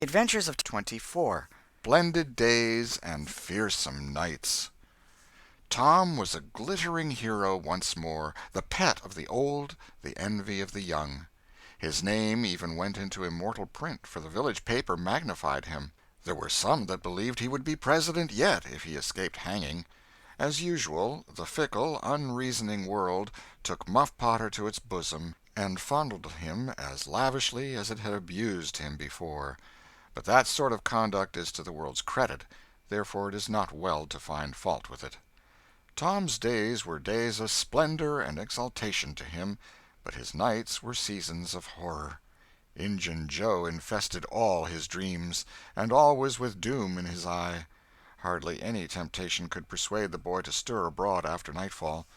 Adventures of 24. Splendid days and fearsome nights. Tom was a glittering hero once more, the pet of the old, the envy of the young. His name even went into immortal print, for the village paper magnified him. There were some that believed he would be president yet if he escaped hanging. As usual, the fickle, unreasoning world took Muff Potter to its bosom and fondled him as lavishly as it had abused him before. But that sort of conduct is to the world's credit, therefore it is not well to find fault with it. Tom's days were days of splendor and exaltation to him, but his nights were seasons of horror. Injun Joe infested all his dreams, and always with doom in his eye. Hardly any temptation could persuade the boy to stir abroad after nightfall.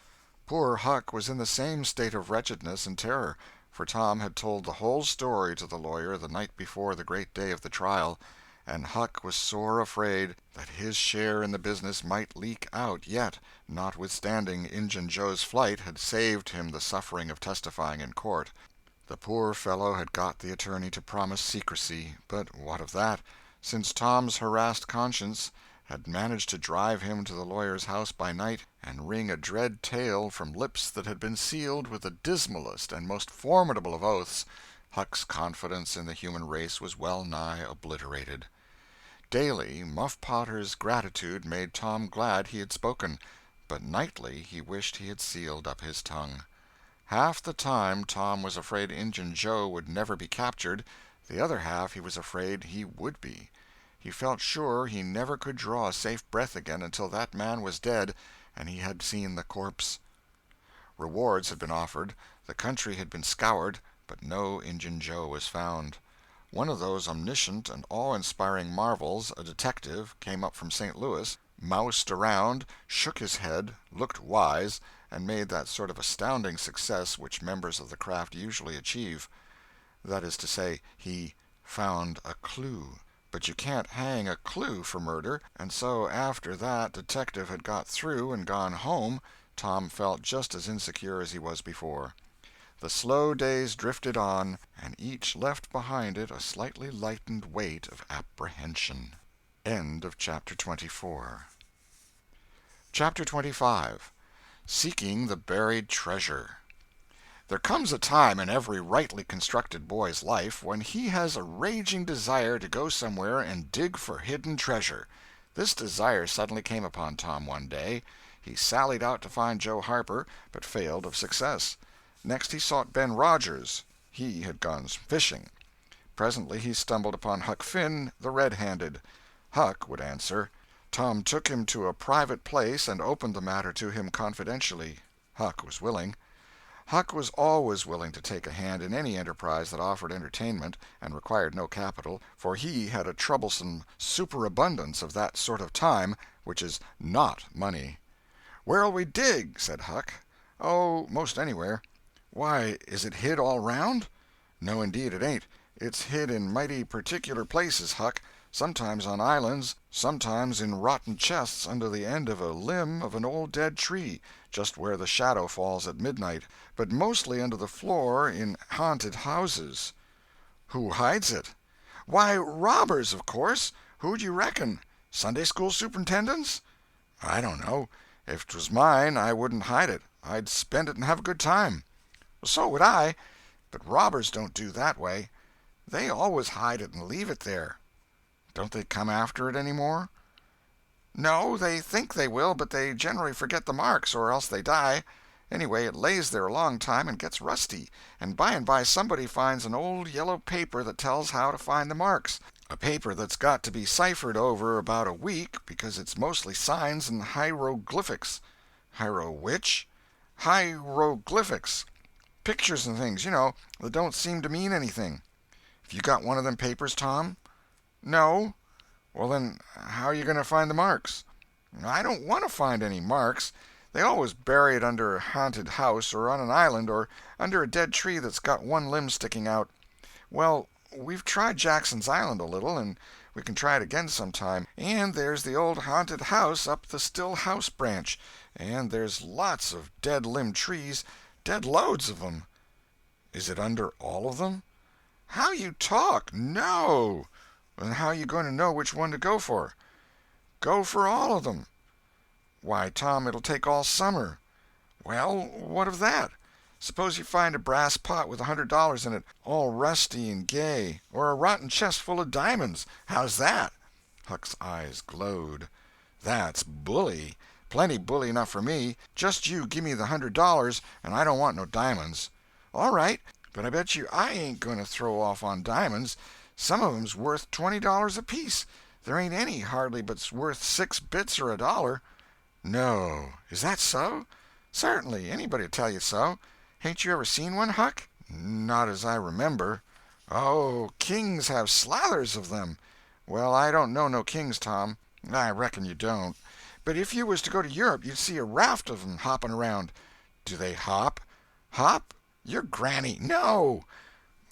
Poor Huck was in the same state of wretchedness and terror, for Tom had told the whole story to the lawyer the night before the great day of the trial, and Huck was sore afraid that his share in the business might leak out yet, notwithstanding Injun Joe's flight had saved him the suffering of testifying in court. The poor fellow had got the attorney to promise secrecy, but what of that, since Tom's harassed conscience had managed to drive him to the lawyer's house by night and wring a dread tale from lips that had been sealed with the dismalest and most formidable of oaths. Huck's confidence in the human race was well nigh obliterated. Daily, Muff Potter's gratitude made Tom glad he had spoken, but nightly he wished he had sealed up his tongue. Half the time Tom was afraid Injun Joe would never be captured, the other half he was afraid he would be. He felt sure he never could draw a safe breath again until that man was dead and he had seen the corpse. Rewards had been offered, the country had been scoured, but no Injun Joe was found. One of those omniscient and awe-inspiring marvels, a detective, came up from St. Louis, moused around, shook his head, looked wise, and made that sort of astounding success which members of the craft usually achieve. That is to say, he found a clue. But you can't hang a clue for murder, and so after that detective had got through and gone home, Tom felt just as insecure as he was before. The slow days drifted on, and each left behind it a slightly lightened weight of apprehension. End of Chapter 24. Chapter 25. Seeking the Buried Treasure. There comes a time in every rightly constructed boy's life when he has a raging desire to go somewhere and dig for hidden treasure. This desire suddenly came upon Tom one day. He sallied out to find Joe Harper, but failed of success. Next he sought Ben Rogers. He had gone fishing. Presently he stumbled upon Huck Finn, the red-handed. Huck would answer. Tom took him to a private place and opened the matter to him confidentially. Huck was willing. Huck was always willing to take a hand in any enterprise that offered entertainment and required no capital, for he had a troublesome superabundance of that sort of time which is not money. "Where'll we dig?" said Huck. "Oh, most anywhere." "Why, is it hid all round?" "No, indeed it ain't. It's hid in mighty particular places, Huck. Sometimes on islands, sometimes in rotten chests under the end of a limb of an old dead tree, just where the shadow falls at midnight, but mostly under the floor in haunted houses." "Who hides it?" "Why, robbers, of course. Who'd you reckon? Sunday-school superintendents?" "I don't know. If 'twas mine, I wouldn't hide it. I'd spend it and have a good time." "So would I. But robbers don't do that way. They always hide it and leave it there." "Don't they come after it any more?" "No, they think they will, but they generally forget the marks, or else they die. Anyway, it lays there a long time and gets rusty, and by somebody finds an old yellow paper that tells how to find the marks. A paper that's got to be ciphered over about a week, because it's mostly signs and hieroglyphics." "Which?" "Hieroglyphics. Pictures and things, you know, that don't seem to mean anything." "Have you got one of them papers, Tom?" "No." "Well, then, how are you going to find the marks?" "I don't want to find any marks. They always bury it under a haunted house, or on an island, or under a dead tree that's got one limb sticking out. Well, we've tried Jackson's Island a little, and we can try it again sometime. And there's the old haunted house up the Still House branch, and there's lots of dead-limb trees, dead loads of 'em." "Is it under all of them?" "How you talk! No." Then how are you going to know which one to go for?" "Go for all of them." "Why, Tom, it'll take all summer." "Well, what of that? Suppose you find a brass pot with $100 in it, all rusty and gay, or a rotten chest full of diamonds. How's that?" Huck's eyes glowed. "That's bully. Plenty bully enough for me. Just you give me the $100, and I don't want no diamonds." "All right, but I bet you I ain't going to throw off on diamonds. Some of 'em's worth $20 apiece. There ain't any, hardly, but's worth 6 bits or $1. "No. Is that so?" "Certainly. Anybody'd tell you so. Hain't you ever seen one, Huck?" "Not as I remember." "Oh, kings have slathers of them." "Well, I don't know no kings, Tom." "I reckon you don't. But if you was to go to Europe you'd see a raft of 'em hopping around." "Do they hop?" "Hop? Your granny! No."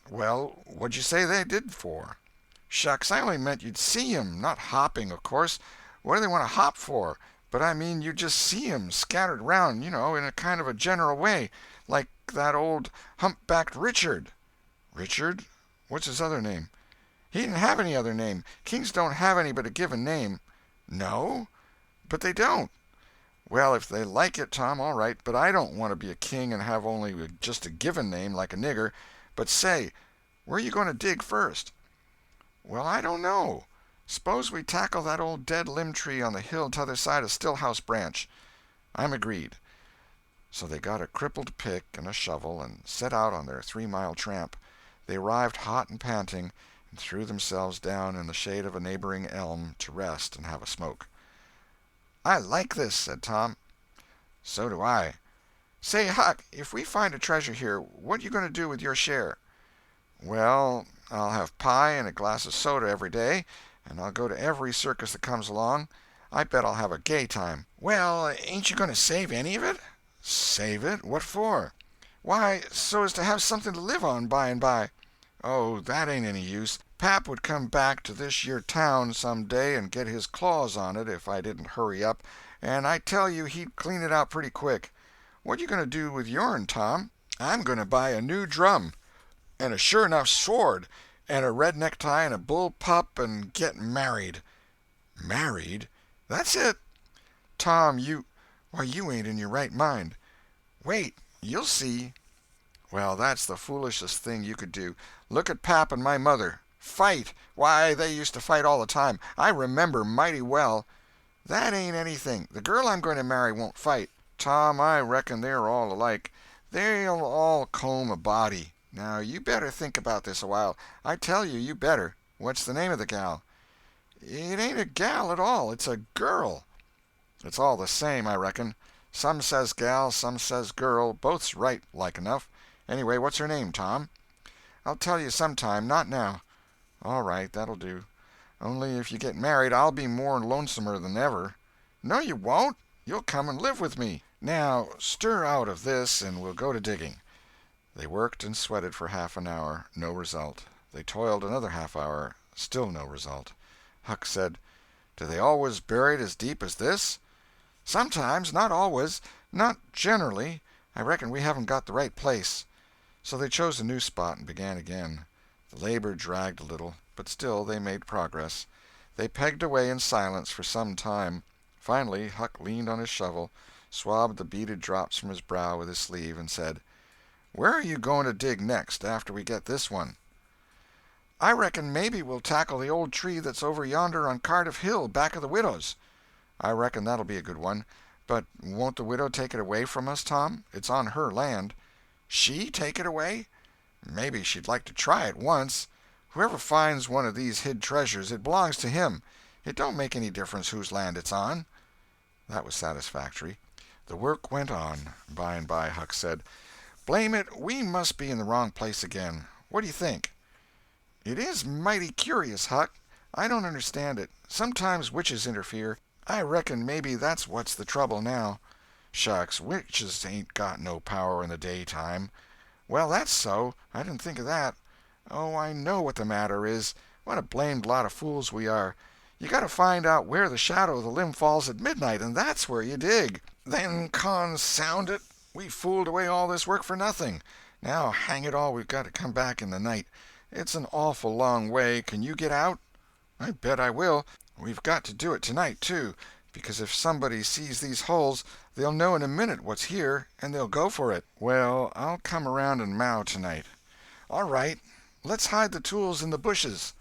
"Well, what'd you say they did for?" "Shucks, I only meant you'd see 'em, not hopping, of course. What do they want to hop for? But I mean you'd just see 'em scattered around, in a kind of a general way, like that old humpbacked Richard." "Richard? What's his other name?" "He didn't have any other name. Kings don't have any but a given name." "No? But they don't." "Well, if they like it, Tom, all right, but I don't want to be a king and have only just a given name, like a nigger. But say, where you going to dig first?" "Well, I don't know. S'pose we tackle that old dead limb tree on the hill t'other side of Stillhouse Branch." "I'm agreed." So they got a crippled pick and a shovel and set out on their 3-mile tramp. They arrived hot and panting, and threw themselves down in the shade of a neighboring elm to rest and have a smoke. "I like this," said Tom. "So do I. Say, Huck, if we find a treasure here, what you going to do with your share?" "Well, I'll have pie and a glass of soda every day, and I'll go to every circus that comes along. I bet I'll have a gay time." "Well, ain't you going to save any of it?" "Save it? What for?" "Why, so as to have something to live on by and by." "Oh, that ain't any use. Pap would come back to this yer town some day and get his claws on it if I didn't hurry up, and I tell you he'd clean it out pretty quick. What you going to do with yourn, Tom?" "I'm going to buy a new drum, and a sure enough sword, and a red necktie and a bull pup, and get married." "Married?" "That's it." "Tom, why, you ain't in your right mind." "Wait. You'll see." "Well, that's the foolishest thing you could do. Look at Pap and my mother. Fight! Why, they used to fight all the time. I remember mighty well." "That ain't anything. The girl I'm going to marry won't fight." "Tom, I reckon they're all alike. They'll all comb a body. Now, you better think about this a while. I tell you, you better. What's the name of the gal?" "It ain't a gal at all. It's a girl." "It's all the same, I reckon. Some says gal, some says girl. Both's right, like enough. Anyway, what's her name, Tom?" "I'll tell you sometime. Not now." "All right, that'll do. Only if you get married I'll be more lonesomer than ever." "No, you won't. You'll come and live with me. Now, stir out of this, and we'll go to digging." They worked and sweated for half an hour. No result. They toiled another half hour. Still no result. Huck said, "Do they always bury it as deep as this?" "Sometimes. Not always. Not generally. I reckon we haven't got the right place." So they chose a new spot and began again. The labor dragged a little, but still they made progress. They pegged away in silence for some time. Finally Huck leaned on his shovel, swabbed the beaded drops from his brow with his sleeve, and said, "Where are you going to dig next, after we get this one?" "I reckon maybe we'll tackle the old tree that's over yonder on Cardiff Hill, back of the widow's." "I reckon that'll be a good one. But won't the widow take it away from us, Tom? It's on her land." "She take it away? Maybe she'd like to try it once. Whoever finds one of these hid treasures, it belongs to him. It don't make any difference whose land it's on." That was satisfactory. The work went on. By and by Huck said, "Blame it, we must be in the wrong place again. What do you think?" "It is mighty curious, Huck. I don't understand it. Sometimes witches interfere. I reckon maybe that's what's the trouble now." "Shucks, witches ain't got no power in the daytime." "Well, that's so. I didn't think of that. Oh, I know what the matter is. What a blamed lot of fools we are. You got to find out where the shadow of the limb falls at midnight, and that's where you dig." "Then, consound it, we fooled away all this work for nothing. Now, hang it all, we've got to come back in the night. It's an awful long way. Can you get out?" I bet I will. We've got to do it tonight, too, because if somebody sees these holes, they'll know in a minute what's here, and they'll go for it. Well, I'll come around and mow tonight. All right, let's hide the tools in the bushes.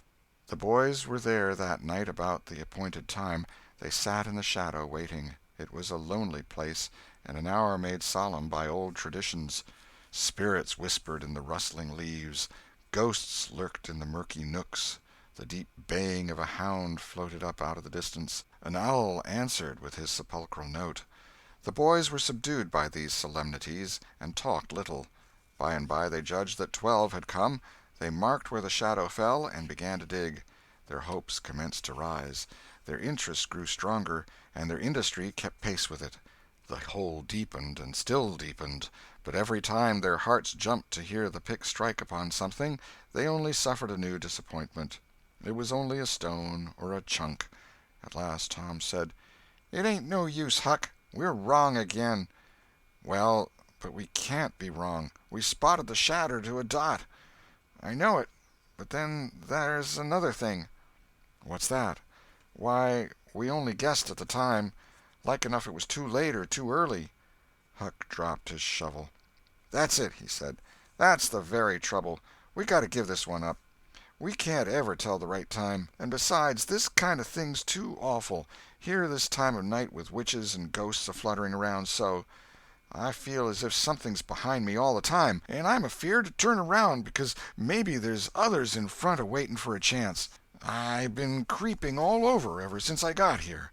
The boys were there that night about the appointed time. They sat in the shadow waiting. It was a lonely place, and an hour made solemn by old traditions. Spirits whispered in the rustling leaves. Ghosts lurked in the murky nooks. The deep baying of a hound floated up out of the distance. An owl answered with his sepulchral note. The boys were subdued by these solemnities, and talked little. By and by they judged that 12 had come. They marked where the shadow fell, and began to dig. Their hopes commenced to rise. Their interest grew stronger, and their industry kept pace with it. The hole deepened and still deepened, but every time their hearts jumped to hear the pick strike upon something, they only suffered a new disappointment. It was only a stone or a chunk. At last Tom said, "It ain't no use, Huck. We're wrong again." "Well, but we can't be wrong. We spotted the shatter to a dot." "I know it, but then there's another thing." "What's that?" "Why, we only guessed at the time. Like enough it was too late or too early." Huck dropped his shovel. "That's it," he said. "That's the very trouble. We got to give this one up. We can't ever tell the right time. And besides, this kind of thing's too awful, here this time of night with witches and ghosts a-fluttering around so. I feel as if something's behind me all the time, and I'm afeard to turn around because maybe there's others in front a-waiting for a chance. I've been creeping all over ever since I got here."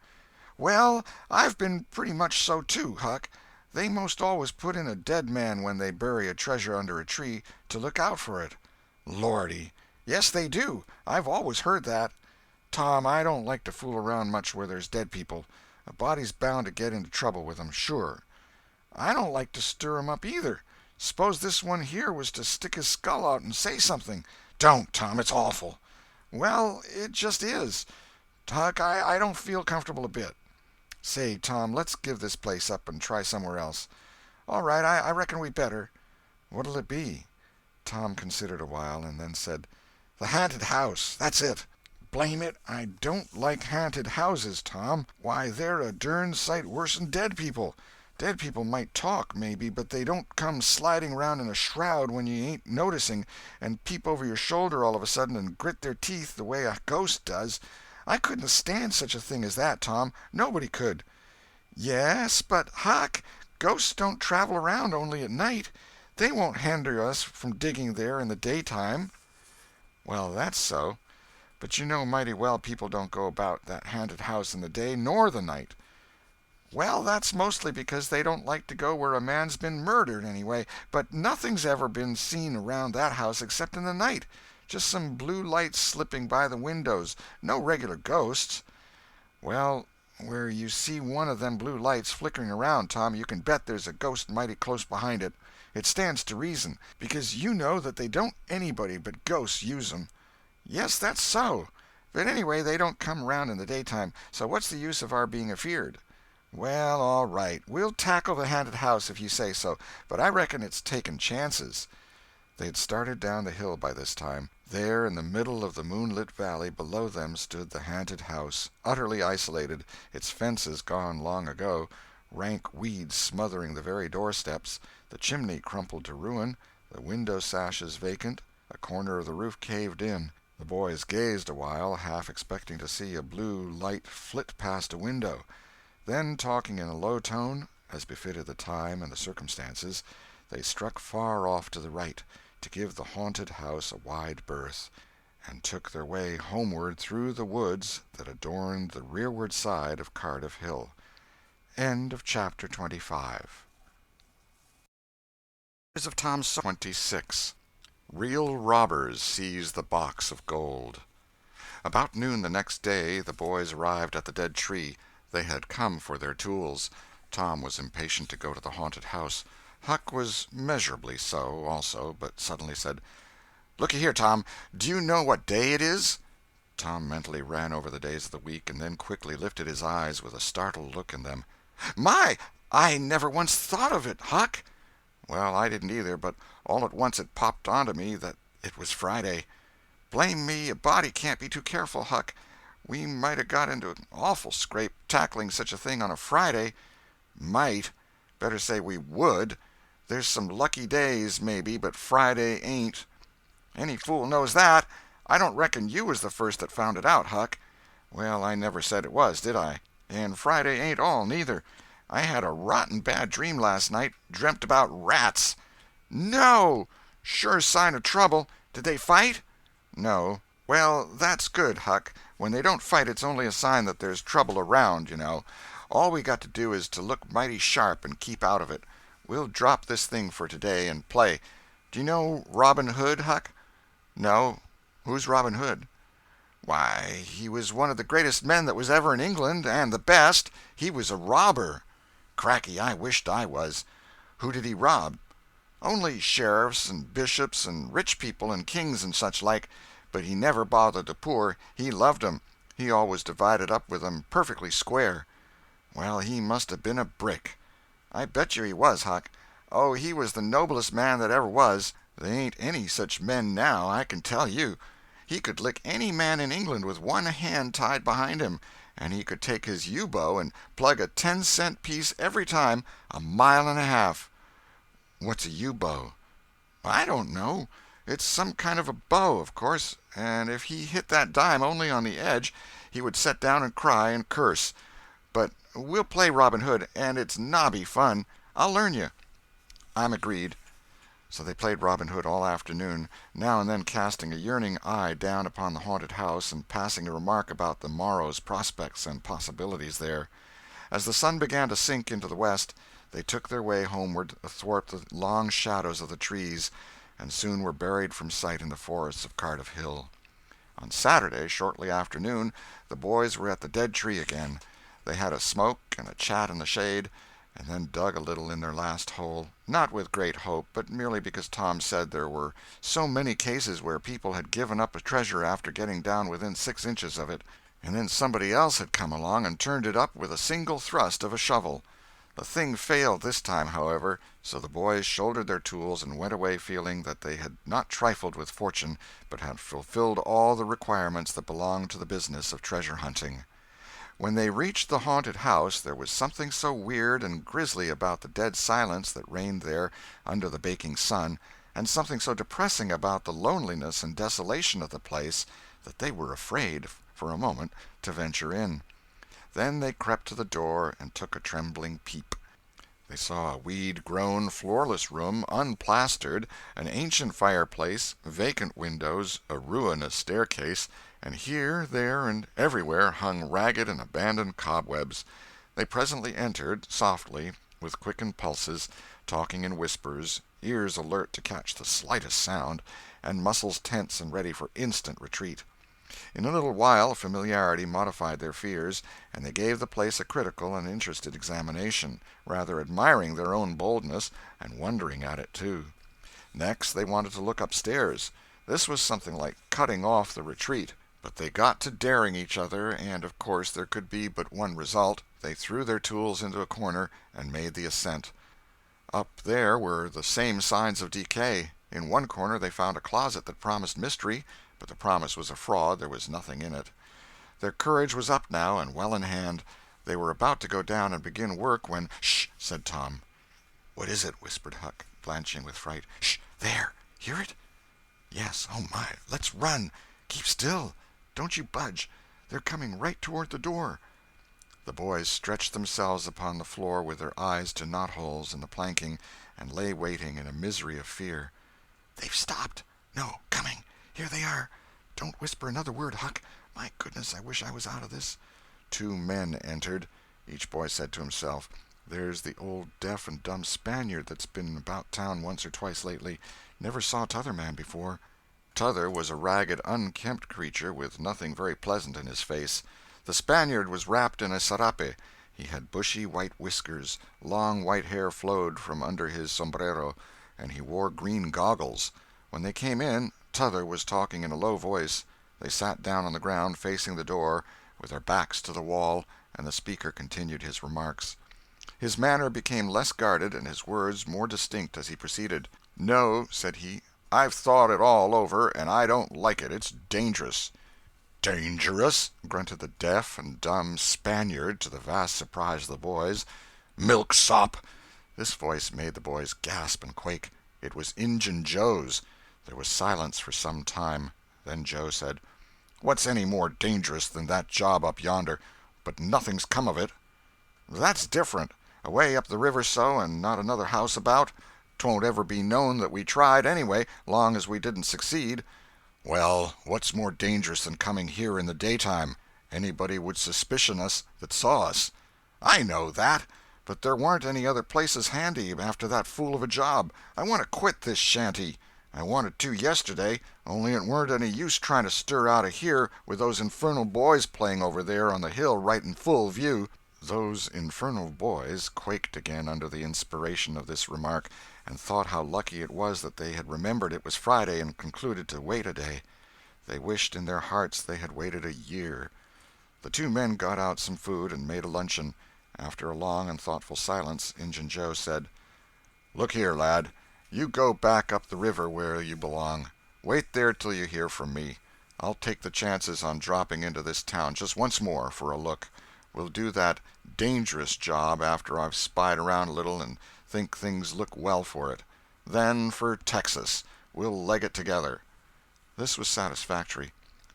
"Well, I've been pretty much so too, Huck. They most always put in a dead man when they bury a treasure under a tree, to look out for it." "Lordy!" "Yes, they do. I've always heard that. Tom, I don't like to fool around much where there's dead people. A body's bound to get into trouble with 'em, sure." "I don't like to stir 'em up, either. Suppose this one here was to stick his skull out and say something." "Don't, Tom, it's awful." "Well, it just is. Huck, I don't feel comfortable a bit. Say, Tom, let's give this place up and try somewhere else." "All right, I reckon we better." "What'll it be?" Tom considered a while, and then said, "The haunted house. That's it. Blame it, I don't like haunted houses, Tom. Why, they're a dern sight worse'n dead people. Dead people might talk, maybe, but they don't come sliding around in a shroud when you ain't noticing, and peep over your shoulder all of a sudden and grit their teeth the way a ghost does. I couldn't stand such a thing as that, Tom. Nobody could." "Yes, but, Huck, ghosts don't travel around only at night. They won't hinder us from digging there in the daytime." "Well, that's so. "But you know mighty well people don't go about that haunted house in the day nor the night." "Well, that's mostly because they don't like to go where a man's been murdered, anyway. But nothing's ever been seen around that house except in the night. Just some blue lights slipping by the windows. No regular ghosts." "Well, where you see one of them blue lights flickering around, Tom, you can bet there's a ghost mighty close behind it. It stands to reason, because you know that they don't anybody but ghosts use 'em." "Yes, that's so. But anyway, they don't come around in the daytime, so what's the use of our being afeard?" "Well, all right. We'll tackle the haunted house if you say so, but I reckon it's taking chances." They had started down the hill by this time. There, in the middle of the moonlit valley below them, stood the haunted house, utterly isolated, its fences gone long ago, rank weeds smothering the very doorsteps, the chimney crumpled to ruin, the window sashes vacant, a corner of the roof caved in. The boys gazed a while, half expecting to see a blue light flit past a window. Then, talking in a low tone, as befitted the time and the circumstances, they struck far off to the right, to give the haunted house a wide berth, and took their way homeward through the woods that adorned the rearward side of Cardiff Hill. End of chapter 25. Adventures of Tom Sawyer. 26. Real robbers seize the box of gold. About noon the next day the boys arrived at the dead tree. They had come for their tools. Tom was impatient to go to the haunted house. Huck was measurably so, also, but suddenly said, "Looky here, Tom, do you know what day it is?" Tom mentally ran over the days of the week, and then quickly lifted his eyes with a startled look in them. "My, I never once thought of it, Huck." "Well, I didn't either, but all at once it popped onto me that it was Friday." "Blame me, a body can't be too careful, Huck. We might have got into an awful scrape tackling such a thing on a Friday." "Might. Better say we would. There's some lucky days, maybe, but Friday ain't." "Any fool knows that. I don't reckon you was the first that found it out, Huck." "Well, I never said it was, did I? And Friday ain't all, neither. I had a rotten bad dream last night. Dreamt about rats." "No! Sure sign of trouble. Did they fight?" "No." "Well, that's good, Huck. When they don't fight, it's only a sign that there's trouble around, you know. All we got to do is to look mighty sharp and keep out of it. We'll drop this thing for today and play. Do you know Robin Hood, Huck?" "No. Who's Robin Hood?" "Why, he was one of the greatest men that was ever in England, and the best. He was a robber." "Cracky, I wished I was. Who did he rob?" "Only sheriffs and bishops and rich people and kings and such like. But he never bothered the poor. He loved 'em. He always divided up with 'em perfectly square." "Well, he must have been a brick." "I bet you he was, Huck. Oh, he was the noblest man that ever was. They ain't any such men now, I can tell you. He could lick any man in England with one hand tied behind him, and he could take his yew-bow and plug a 10-cent piece every time, a mile and a half." "What's a yew-bow?" "I don't know. It's some kind of a bow, of course, and if he hit that dime only on the edge, he would set down and cry and curse. But we'll play Robin Hood, and it's nobby fun. I'll learn you." "I'm agreed." So they played Robin Hood all afternoon, now and then casting a yearning eye down upon the haunted house and passing a remark about the morrow's prospects and possibilities there. As the sun began to sink into the west, they took their way homeward athwart the long shadows of the trees, and soon were buried from sight in the forests of Cardiff Hill. On Saturday, shortly after noon, the boys were at the dead tree again. They had a smoke and a chat in the shade, and then dug a little in their last hole, not with great hope, but merely because Tom said there were so many cases where people had given up a treasure after getting down within 6 inches of it, and then somebody else had come along and turned it up with a single thrust of a shovel. The thing failed this time, however, so the boys shouldered their tools and went away feeling that they had not trifled with fortune, but had fulfilled all the requirements that belong to the business of treasure hunting. When they reached the haunted house, there was something so weird and grisly about the dead silence that reigned there under the baking sun, and something so depressing about the loneliness and desolation of the place, that they were afraid, for a moment, to venture in. Then they crept to the door and took a trembling peep. They saw a weed-grown, floorless room, unplastered, an ancient fireplace, vacant windows, a ruinous staircase, and here, there, and everywhere hung ragged and abandoned cobwebs. They presently entered, softly, with quickened pulses, talking in whispers, ears alert to catch the slightest sound, and muscles tense and ready for instant retreat. In a little while familiarity modified their fears, and they gave the place a critical and interested examination, rather admiring their own boldness and wondering at it, too. Next they wanted to look upstairs. This was something like cutting off the retreat, but they got to daring each other, and of course there could be but one result. They threw their tools into a corner and made the ascent. Up there were the same signs of decay. In one corner they found a closet that promised mystery, but the promise was a fraud. There was nothing in it. Their courage was up now and well in hand. They were about to go down and begin work when— "Shh!" said Tom. "What is it?" whispered Huck, blanching with fright. "Shh! There! Hear it?" "Yes. Oh, my! Let's run! Keep still! Don't you budge! They're coming right toward the door." The boys stretched themselves upon the floor with their eyes to knot-holes in the planking, and lay waiting in a misery of fear. "They've stopped! No, coming! Here they are! Don't whisper another word, Huck! My goodness, I wish I was out of this." 2 men entered. Each boy said to himself, "There's the old deaf and dumb Spaniard that's been about town once or twice lately. Never saw t'other man before." T'other was a ragged, unkempt creature with nothing very pleasant in his face. The Spaniard was wrapped in a sarape. He had bushy white whiskers, long white hair flowed from under his sombrero, and he wore green goggles. When they came in, T'other was talking in a low voice. They sat down on the ground, facing the door, with their backs to the wall, and the speaker continued his remarks. His manner became less guarded and his words more distinct as he proceeded. "No," said he, "I've thought it all over, and I don't like it. It's dangerous." "Dangerous?" grunted the deaf and dumb Spaniard, to the vast surprise of the boys. "Milksop!" This voice made the boys gasp and quake. It was Injun Joe's. There was silence for some time. Then Joe said: "What's any more dangerous than that job up yonder? But nothing's come of it." "That's different. Away up the river so, and not another house about. 'Twon't ever be known that we tried, anyway, long as we didn't succeed." "Well, what's more dangerous than coming here in the daytime? Anybody would suspicion us that saw us." "I know that. But there warn't any other places handy after that fool of a job. I want to quit this shanty. I wanted to yesterday, only it weren't any use trying to stir out of here with those infernal boys playing over there on the hill right in full view." Those infernal boys quaked again under the inspiration of this remark, and thought how lucky it was that they had remembered it was Friday and concluded to wait a day. They wished in their hearts they had waited a year. The two men got out some food and made a luncheon. After a long and thoughtful silence, Injun Joe said: "Look here, lad, you go back up the river where you belong. Wait there till you hear from me. I'll take the chances on dropping into this town just once more for a look. We'll do that dangerous job after I've spied around a little and think things look well for it. Then for Texas. We'll leg it together." This was satisfactory.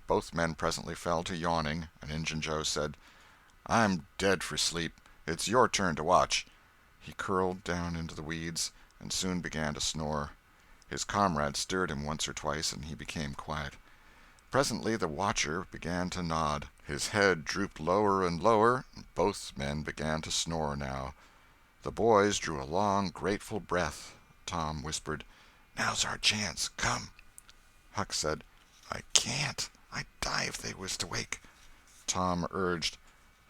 Both men presently fell to yawning, and Injun Joe said: "I'm dead for sleep. It's your turn to watch." He curled down into the weeds, and soon began to snore. His comrade stirred him once or twice, and he became quiet. Presently the watcher began to nod. His head drooped lower and lower, and both men began to snore now. The boys drew a long, grateful breath. Tom whispered: "Now's our chance. Come." Huck said: "I can't. I'd die if they was to wake." Tom urged.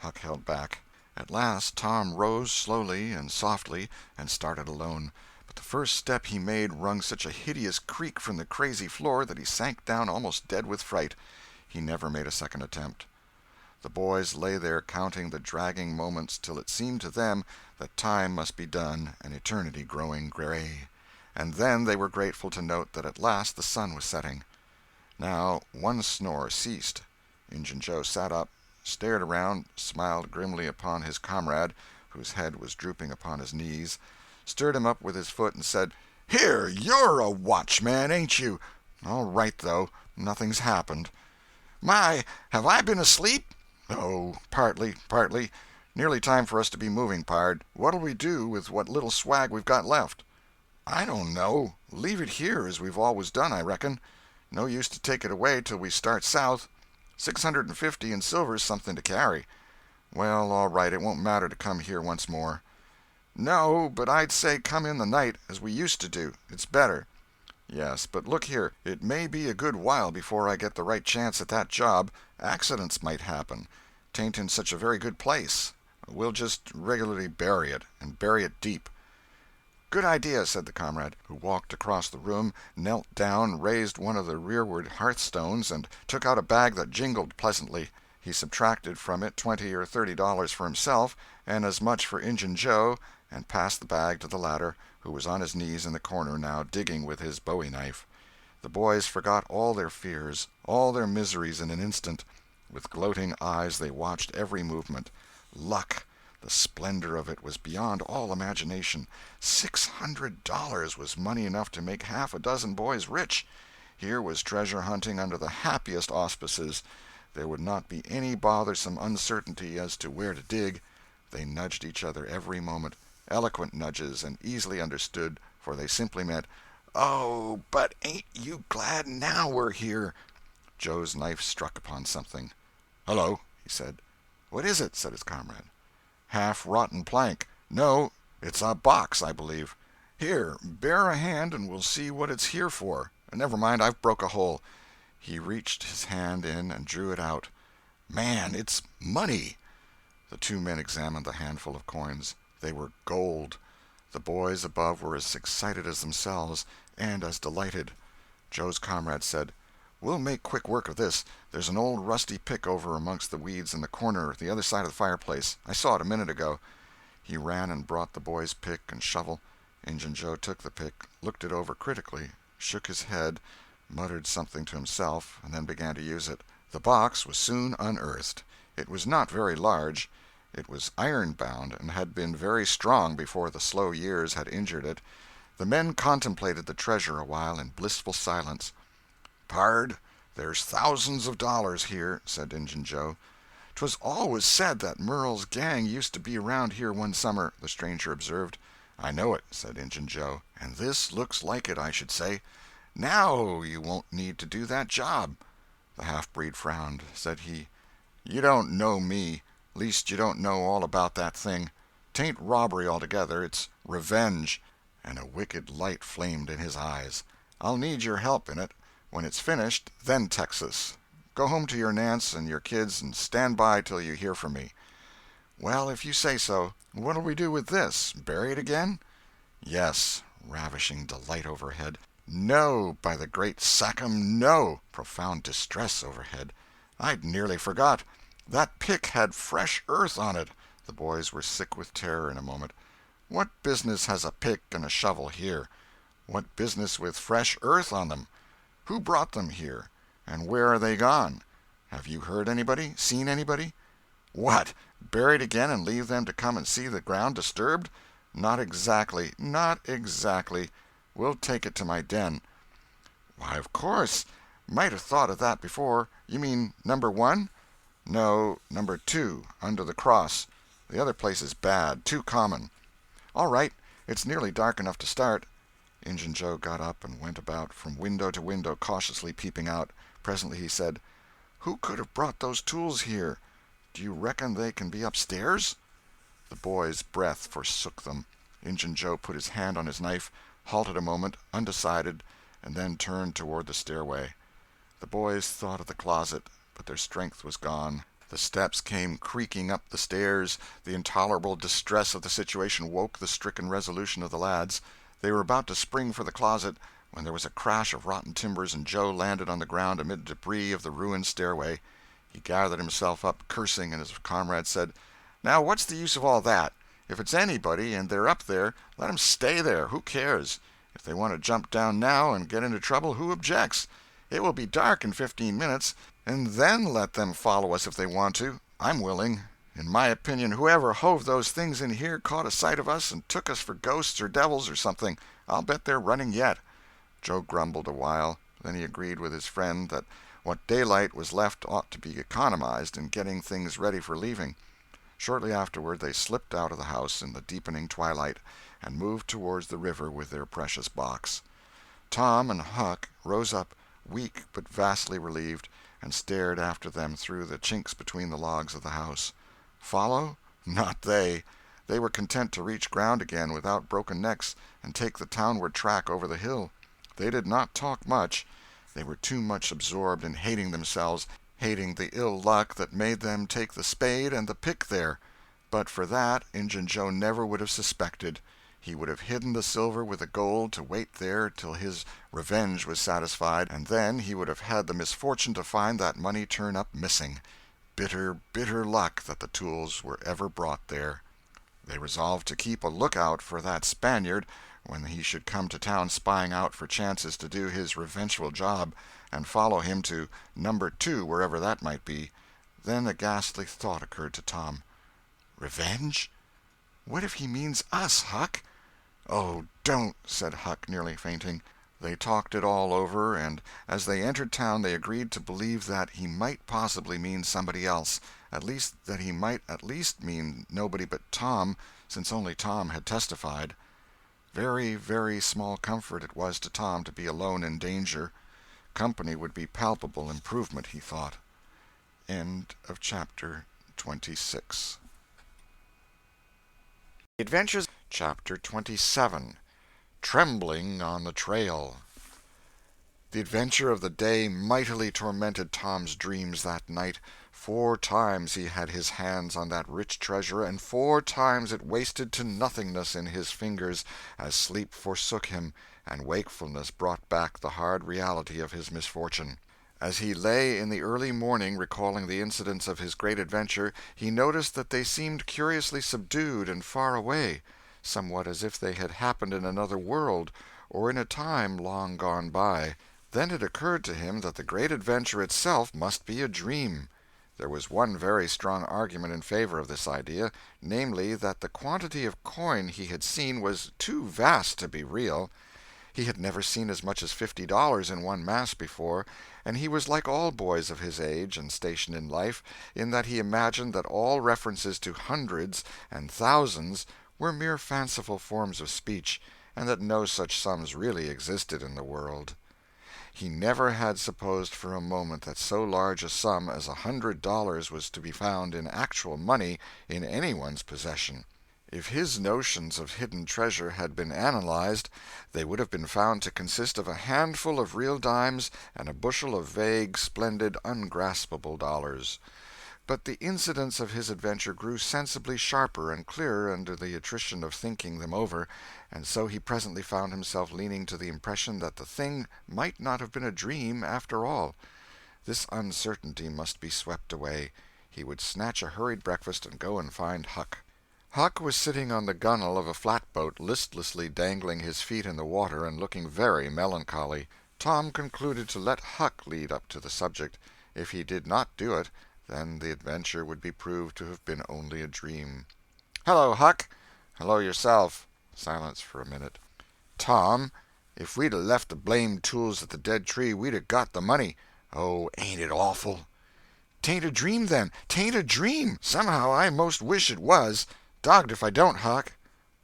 Huck held back. At last Tom rose slowly and softly and started alone, but the first step he made wrung such a hideous creak from the crazy floor that he sank down almost dead with fright. He never made a second attempt. The boys lay there counting the dragging moments till it seemed to them that time must be done and eternity growing gray, and then they were grateful to note that at last the sun was setting. Now one snore ceased. Injun Joe sat up, stared around, smiled grimly upon his comrade, whose head was drooping upon his knees, stirred him up with his foot, and said: "Here, you're a watchman, ain't you? All right, though, nothing's happened." "My, have I been asleep?" "Oh, partly. Nearly time for us to be moving, pard. What'll we do with what little swag we've got left?" "I don't know. Leave it here, as we've always done, I reckon. No use to take it away till we start south. 650 in silver's something to carry." "Well, all right, it won't matter to come here once more." "No, but I'd say come in the night, as we used to do. It's better." "Yes, but look here, it may be a good while before I get the right chance at that job. Accidents might happen. 'Tain't in such a very good place. We'll just regularly bury it, and bury it deep." "Good idea," said the comrade, who walked across the room, knelt down, raised one of the rearward hearthstones, and took out a bag that jingled pleasantly. He subtracted from it $20 or $30 for himself, and as much for Injun Joe, and passed the bag to the latter, who was on his knees in the corner now, digging with his bowie knife. The boys forgot all their fears, all their miseries in an instant. With gloating eyes they watched every movement. Luck! The splendor of it was beyond all imagination. $600 was money enough to make half a dozen boys rich. Here was treasure hunting under the happiest auspices. There would not be any bothersome uncertainty as to where to dig. They nudged each other every moment, eloquent nudges and easily understood, for they simply meant, "Oh, but ain't you glad now we're here?" Joe's knife struck upon something. "Hello," he said. "What is it?" said his comrade. "Half-rotten plank. No, it's a box, I believe. Here, bear a hand and we'll see what it's here for. Never mind, I've broke a hole." He reached his hand in and drew it out. "Man, it's money!" The two men examined the handful of coins. They were gold. The boys above were as excited as themselves, and as delighted. Joe's comrade said: "We'll make quick work of this. There's an old rusty pick over amongst the weeds in the corner the other side of the fireplace. I saw it a minute ago." He ran and brought the boys' pick and shovel. Injun Joe took the pick, looked it over critically, shook his head, muttered something to himself, and then began to use it. The box was soon unearthed. It was not very large. It was iron-bound, and had been very strong before the slow years had injured it. The men contemplated the treasure a while in blissful silence. "Pard, there's thousands of dollars here," said Injun Joe. "'Twas always said that Murrell's gang used to be around here one summer," the stranger observed. "I know it," said Injun Joe, "and this looks like it, I should say. Now you won't need to do that job." The half-breed frowned. Said he, "You don't know me. Least you don't know all about that thing. 'Tain't robbery altogether, it's revenge." And a wicked light flamed in his eyes. "I'll need your help in it. When it's finished, then Texas. Go home to your Nance and your kids and stand by till you hear from me." "Well, if you say so. What'll we do with this? Bury it again?" "Yes." Ravishing delight overhead. "No, by the great Sachem, no!" Profound distress overhead. "I'd nearly forgot. That pick had fresh earth on it." The boys were sick with terror in a moment. "What business has a pick and a shovel here? What business with fresh earth on them? Who brought them here? And where are they gone? Have you heard anybody? Seen anybody?" "What! Bury it again and leave them to come and see the ground disturbed? Not exactly, not exactly. We'll take it to my den." "Why, of course. Might have thought of that before. You mean number 1? "No, number 2, under the cross. The other place is bad, too common." "All right. It's nearly dark enough to start." Injun Joe got up and went about from window to window, cautiously peeping out. Presently he said, "Who could have brought those tools here? Do you reckon they can be upstairs?" The boys' breath forsook them. Injun Joe put his hand on his knife, halted a moment, undecided, and then turned toward the stairway. The boys thought of the closet, but their strength was gone. The steps came creaking up the stairs. The intolerable distress of the situation woke the stricken resolution of the lads. They were about to spring for the closet when there was a crash of rotten timbers and Joe landed on the ground amid debris of the ruined stairway. He gathered himself up, cursing, and his comrade said, "Now what's the use of all that? If it's anybody and they're up there, let 'em stay there. Who cares? If they want to jump down now and get into trouble, who objects? It will be dark in 15 minutes, and then let them follow us if they want to. I'm willing. In my opinion, whoever hove those things in here caught a sight of us and took us for ghosts or devils or something. I'll bet they're running yet." Joe grumbled a while. Then he agreed with his friend that what daylight was left ought to be economized in getting things ready for leaving. Shortly afterward they slipped out of the house in the deepening twilight and moved towards the river with their precious box. Tom and Huck rose up, weak but vastly relieved, and stared after them through the chinks between the logs of the house. Follow? Not they. They were content to reach ground again without broken necks and take the townward track over the hill. They did not talk much. They were too much absorbed in hating themselves, hating the ill luck that made them take the spade and the pick there. But for that, Injun Joe never would have suspected. He would have hidden the silver with the gold to wait there till his revenge was satisfied, and then he would have had the misfortune to find that money turn up missing. Bitter, bitter luck that the tools were ever brought there. They resolved to keep a lookout for that Spaniard when he should come to town spying out for chances to do his revengeful job, and follow him to number 2, wherever that might be. Then a ghastly thought occurred to Tom. "Revenge? What if he means us, Huck?" "Oh, don't," said Huck, nearly fainting. They talked it all over, and as they entered town they agreed to believe that he might possibly mean somebody else, at least that he might at least mean nobody but Tom, since only Tom had testified. Very, very small comfort it was to Tom to be alone in danger. Company would be palpable improvement, he thought. End of chapter 26. Adventures. Chapter 27. Trembling on the Trail. The adventure of the day mightily tormented Tom's dreams that night. 4 times he had his hands on that rich treasure, and 4 times it wasted to nothingness in his fingers as sleep forsook him and wakefulness brought back the hard reality of his misfortune. As he lay in the early morning recalling the incidents of his great adventure, he noticed that they seemed curiously subdued and far away, somewhat as if they had happened in another world or in a time long gone by. Then it occurred to him that the great adventure itself must be a dream. There was one very strong argument in favor of this idea, namely, that the quantity of coin he had seen was too vast to be real. He had never seen as much as $50 in one mass before, and he was like all boys of his age and station in life, in that he imagined that all references to hundreds and thousands were mere fanciful forms of speech, and that no such sums really existed in the world. He never had supposed for a moment that so large a sum as $100 was to be found in actual money in anyone's possession. If his notions of hidden treasure had been analyzed, they would have been found to consist of a handful of real dimes and a bushel of vague, splendid, ungraspable dollars. But the incidents of his adventure grew sensibly sharper and clearer under the attrition of thinking them over, and so he presently found himself leaning to the impression that the thing might not have been a dream after all. This uncertainty must be swept away. He would snatch a hurried breakfast and go and find Huck. Huck was sitting on the gunwale of a flatboat, listlessly dangling his feet in the water and looking very melancholy. Tom concluded to let Huck lead up to the subject. If he did not do it, then the adventure would be proved to have been only a dream. "Hello, Huck." "Hello yourself." Silence for a minute. "Tom, if we'd 'a' left the blamed tools at the dead tree, we'd 'a' got the money." "Oh, ain't it awful!" "'Tain't a dream, then. 'Tain't a dream. Somehow I most wish it was. Dogged if I don't, Huck."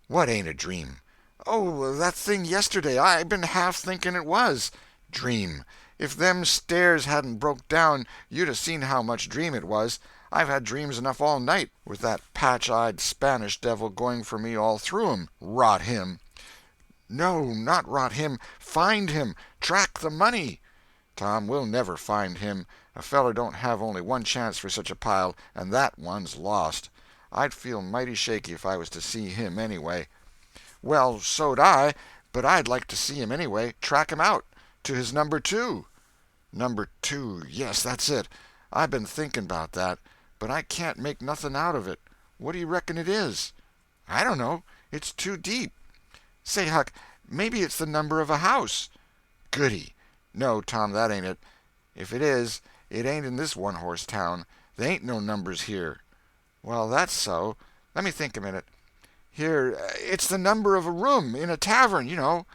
"What ain't a dream?" "Oh, that thing yesterday. I been half thinking it was." "Dream! If them stairs hadn't broke down, you'd 'a' seen how much dream it was. I've had dreams enough all night, with that patch-eyed Spanish devil going for me all through 'em. Rot him!" "No, not rot him. Find him. Track the money." "Tom, we'll never find him. A feller don't have only one chance for such a pile, and that one's lost. I'd feel mighty shaky if I was to see him, anyway." "Well, so'd I, but I'd like to see him anyway. Track him out. To his number 2. "Number 2, yes, that's it. I been thinking about that, but I can't make nothing out of it. What do you reckon it is?" "I don't know. It's too deep. Say, Huck, maybe it's the number of a house." "Goody! No, Tom, that ain't it. If it is, it ain't in this one-horse town. They ain't no numbers here." "Well, that's so. Let me think a minute. Here, it's the number of a room in a tavern, you know."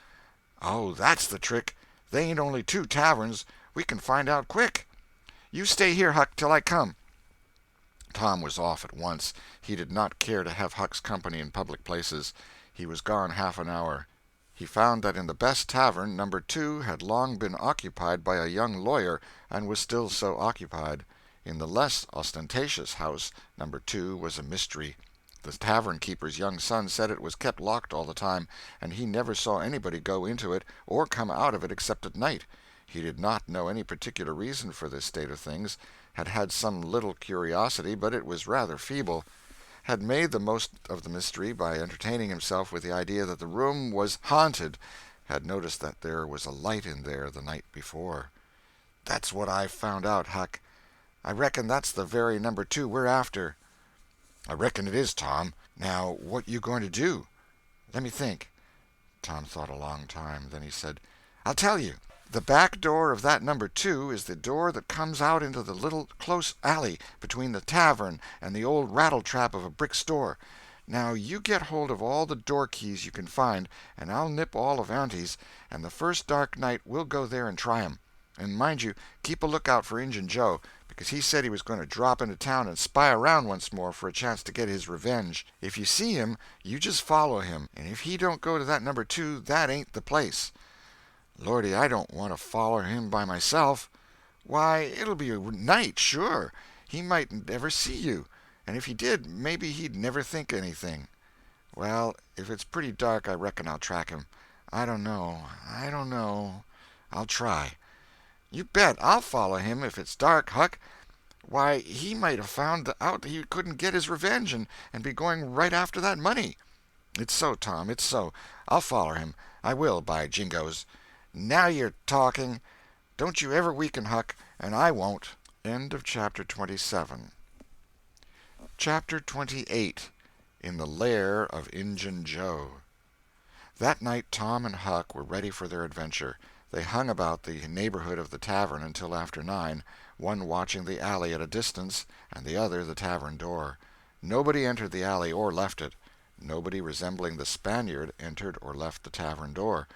"Oh, that's the trick. They ain't only 2 taverns. We can find out quick. You stay here, Huck, till I come." Tom was off at once. He did not care to have Huck's company in public places. He was gone half an hour. He found that in the best tavern, number 2 had long been occupied by a young lawyer, and was still so occupied. In the less ostentatious house, number 2 was a mystery. The tavern-keeper's young son said it was kept locked all the time, and he never saw anybody go into it or come out of it except at night. He did not know any particular reason for this state of things, had had some little curiosity, but it was rather feeble, had made the most of the mystery by entertaining himself with the idea that the room was haunted, had noticed that there was a light in there the night before. "That's what I've found out, Huck. I reckon that's the very number 2 we're after." "I reckon it is, Tom. Now, what you going to do?" "Let me think." Tom thought a long time. Then he said, "I'll tell you. The back door of that number 2 is the door that comes out into the little close alley between the tavern and the old rattle-trap of a brick store. Now you get hold of all the door keys you can find, and I'll nip all of Auntie's, and the first dark night we'll go there and try 'em. And mind you, keep a lookout for Injun Joe, because he said he was going to drop into town and spy around once more for a chance to get his revenge. If you see him, you just follow him, and if he don't go to that number 2, that ain't the place." "Lordy, I don't want to foller him by myself." "Why, it'll be a night, sure. He mightn't ever see you, and if he did, maybe he'd never think anything." "Well, if it's pretty dark, I reckon I'll track him. I don't know. I'll try." "You bet I'll follow him if it's dark, Huck. Why, he might have found out he couldn't get his revenge and be going right after that money." "It's so, Tom, it's so. I'll foller him. I will, by jingoes." "Now you're talking. Don't you ever weaken, Huck, and I won't." End of chapter 27. Chapter 28. In the Lair of Injun Joe. That night Tom and Huck were ready for their adventure. They hung about the neighborhood of the tavern until after 9, one watching the alley at a distance and the other the tavern door. Nobody entered the alley or left it. Nobody resembling the Spaniard entered or left the tavern door.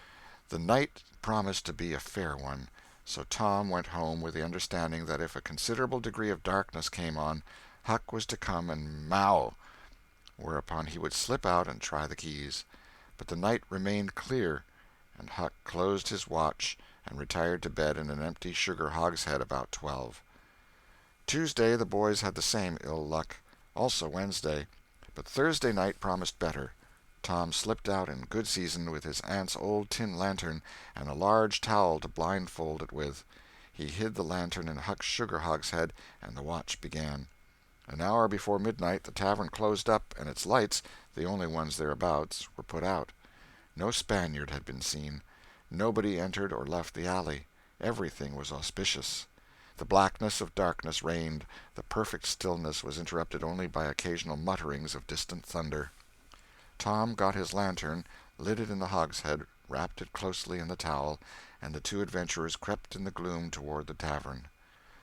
The night promised to be a fair one, so Tom went home with the understanding that if a considerable degree of darkness came on, Huck was to come and "mow," whereupon he would slip out and try the keys. But the night remained clear, and Huck closed his watch and retired to bed in an empty sugar hogshead about 12. Tuesday the boys had the same ill luck, also Wednesday, but Thursday night promised better. Tom slipped out in good season with his aunt's old tin lantern and a large towel to blindfold it with. He hid the lantern in Huck's sugar hogshead, and the watch began. An hour before midnight the tavern closed up, and its lights, the only ones thereabouts, were put out. No Spaniard had been seen. Nobody entered or left the alley. Everything was auspicious. The blackness of darkness reigned. The perfect stillness was interrupted only by occasional mutterings of distant thunder. Tom got his lantern, lit it in the hogshead, wrapped it closely in the towel, and the two adventurers crept in the gloom toward the tavern.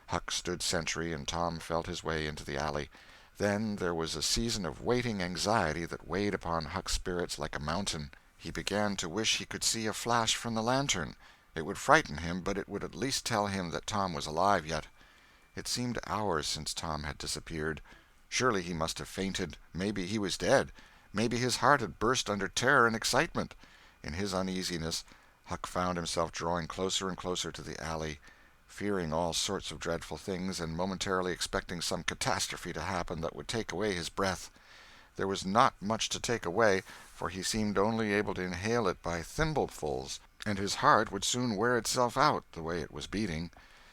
Huck stood sentry, and Tom felt his way into the alley. Then there was a season of waiting anxiety that weighed upon Huck's spirits like a mountain. He began to wish he could see a flash from the lantern. It would frighten him, but it would at least tell him that Tom was alive yet. It seemed hours since Tom had disappeared. Surely he must have fainted. Maybe he was dead. Maybe his heart had burst under terror and excitement. In his uneasiness, Huck found himself drawing closer and closer to the alley, fearing all sorts of dreadful things and momentarily expecting some catastrophe to happen that would take away his breath. There was not much to take away, for he seemed only able to inhale it by thimblefuls, and his heart would soon wear itself out, the way it was beating.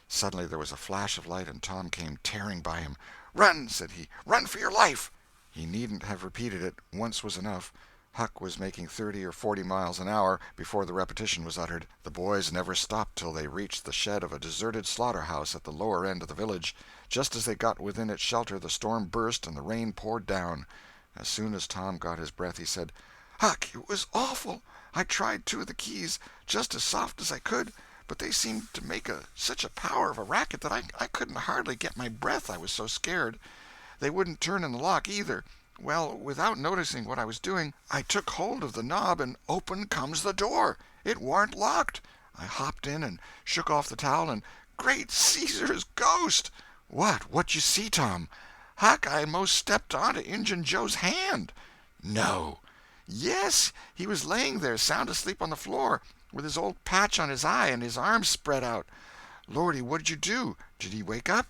Suddenly there was a flash of light, and Tom came tearing by him. "Run!" said he. "Run for your life!" He needn't have repeated it. Once was enough. Huck was making 30 or 40 miles an hour before the repetition was uttered. The boys never stopped till they reached the shed of a deserted slaughterhouse at the lower end of the village. Just as they got within its shelter the storm burst and the rain poured down. As soon as Tom got his breath he said, "Huck, it was awful. I tried 2 of the keys, just as soft as I could, but they seemed to make such a power of a racket that I couldn't hardly get my breath, I was so scared. They wouldn't turn in the lock either. Well, without noticing what I was doing, I took hold of the knob, and open comes the door. It warn't locked. I hopped in and shook off the towel, and great Caesar's ghost!" What you see, Tom?" "Huck, I most stepped onto Injun Joe's hand." "No!" "Yes, he was laying there sound asleep on the floor, with his old patch on his eye and his arms spread out." "Lordy, what'd you do? Did he wake up?"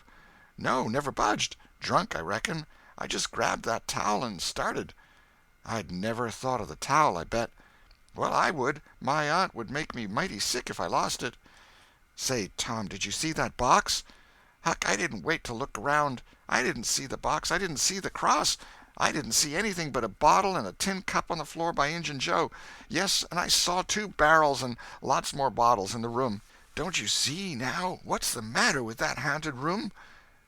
"No, never budged. Drunk, I reckon. I just grabbed that towel and started." "I'd never thought of the towel, I bet." "Well, I would. My aunt would make me mighty sick if I lost it." "Say, Tom, did you see that box?" "Huck, I didn't wait to look around. I didn't see the box. I didn't see the cross. I didn't see anything but a bottle and a tin cup on the floor by Injun Joe. Yes, and I saw 2 barrels and lots more bottles in the room. Don't you see, now? What's the matter with that haunted room?"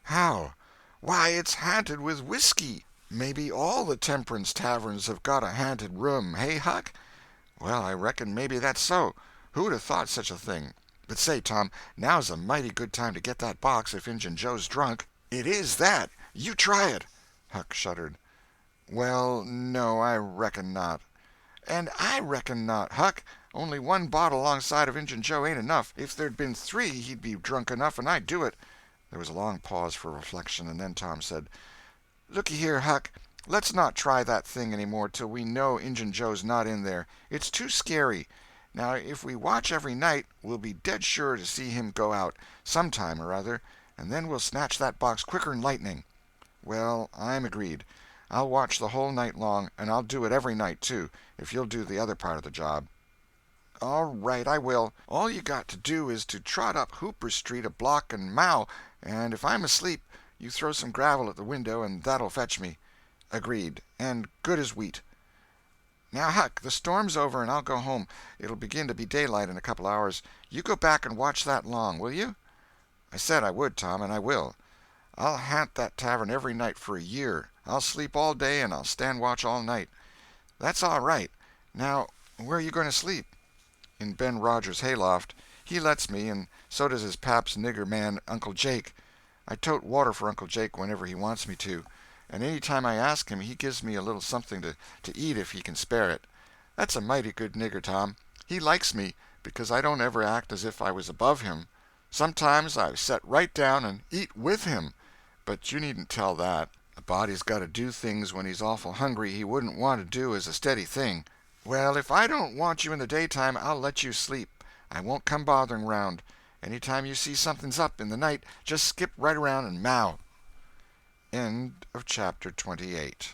"How?" "Why, it's haunted with whiskey. Maybe all the temperance taverns have got a haunted room, hey, Huck?" "Well, I reckon maybe that's so. Who'd have thought such a thing? But say, Tom, now's a mighty good time to get that box if Injun Joe's drunk." "It is that. You try it." Huck shuddered. "Well, no, I reckon not." "And I reckon not, Huck. Only 1 bottle alongside of Injun Joe ain't enough. If there'd been 3 he'd be drunk enough, and I'd do it." There was a long pause for reflection, and then Tom said, "Looky here, Huck, let's not try that thing any more till we know Injun Joe's not in there. It's too scary. Now, if we watch every night, we'll be dead sure to see him go out, some time or other, and then we'll snatch that box quicker'n lightning." "Well, I'm agreed. I'll watch the whole night long, and I'll do it every night, too, if you'll do the other part of the job." "All right, I will. All you got to do is to trot up Hooper Street a block and mow, and if I'm asleep, you throw some gravel at the window, and that'll fetch me." "Agreed, and good as wheat." "Now, Huck, the storm's over, and I'll go home. It'll begin to be daylight in a couple hours. You go back and watch that long, will you?" "I said I would, Tom, and I will. I'll haunt that tavern every night for a year. I'll sleep all day, and I'll stand watch all night." "That's all right. Now, where are you going to sleep?" "In Ben Rogers' hayloft. He lets me, and so does his pap's nigger man, Uncle Jake. I tote water for Uncle Jake whenever he wants me to, and any time I ask him he gives me a little something to eat if he can spare it. That's a mighty good nigger, Tom. He likes me because I don't ever act as if I was above him. Sometimes I set right down and eat with him, but you needn't tell that. A body's got to do things when he's awful hungry he wouldn't want to do as a steady thing. Well, if I don't want you in the daytime, I'll let you sleep. I won't come bothering round. Any time you see something's up in the night, just skip right around and meow. End of chapter 28.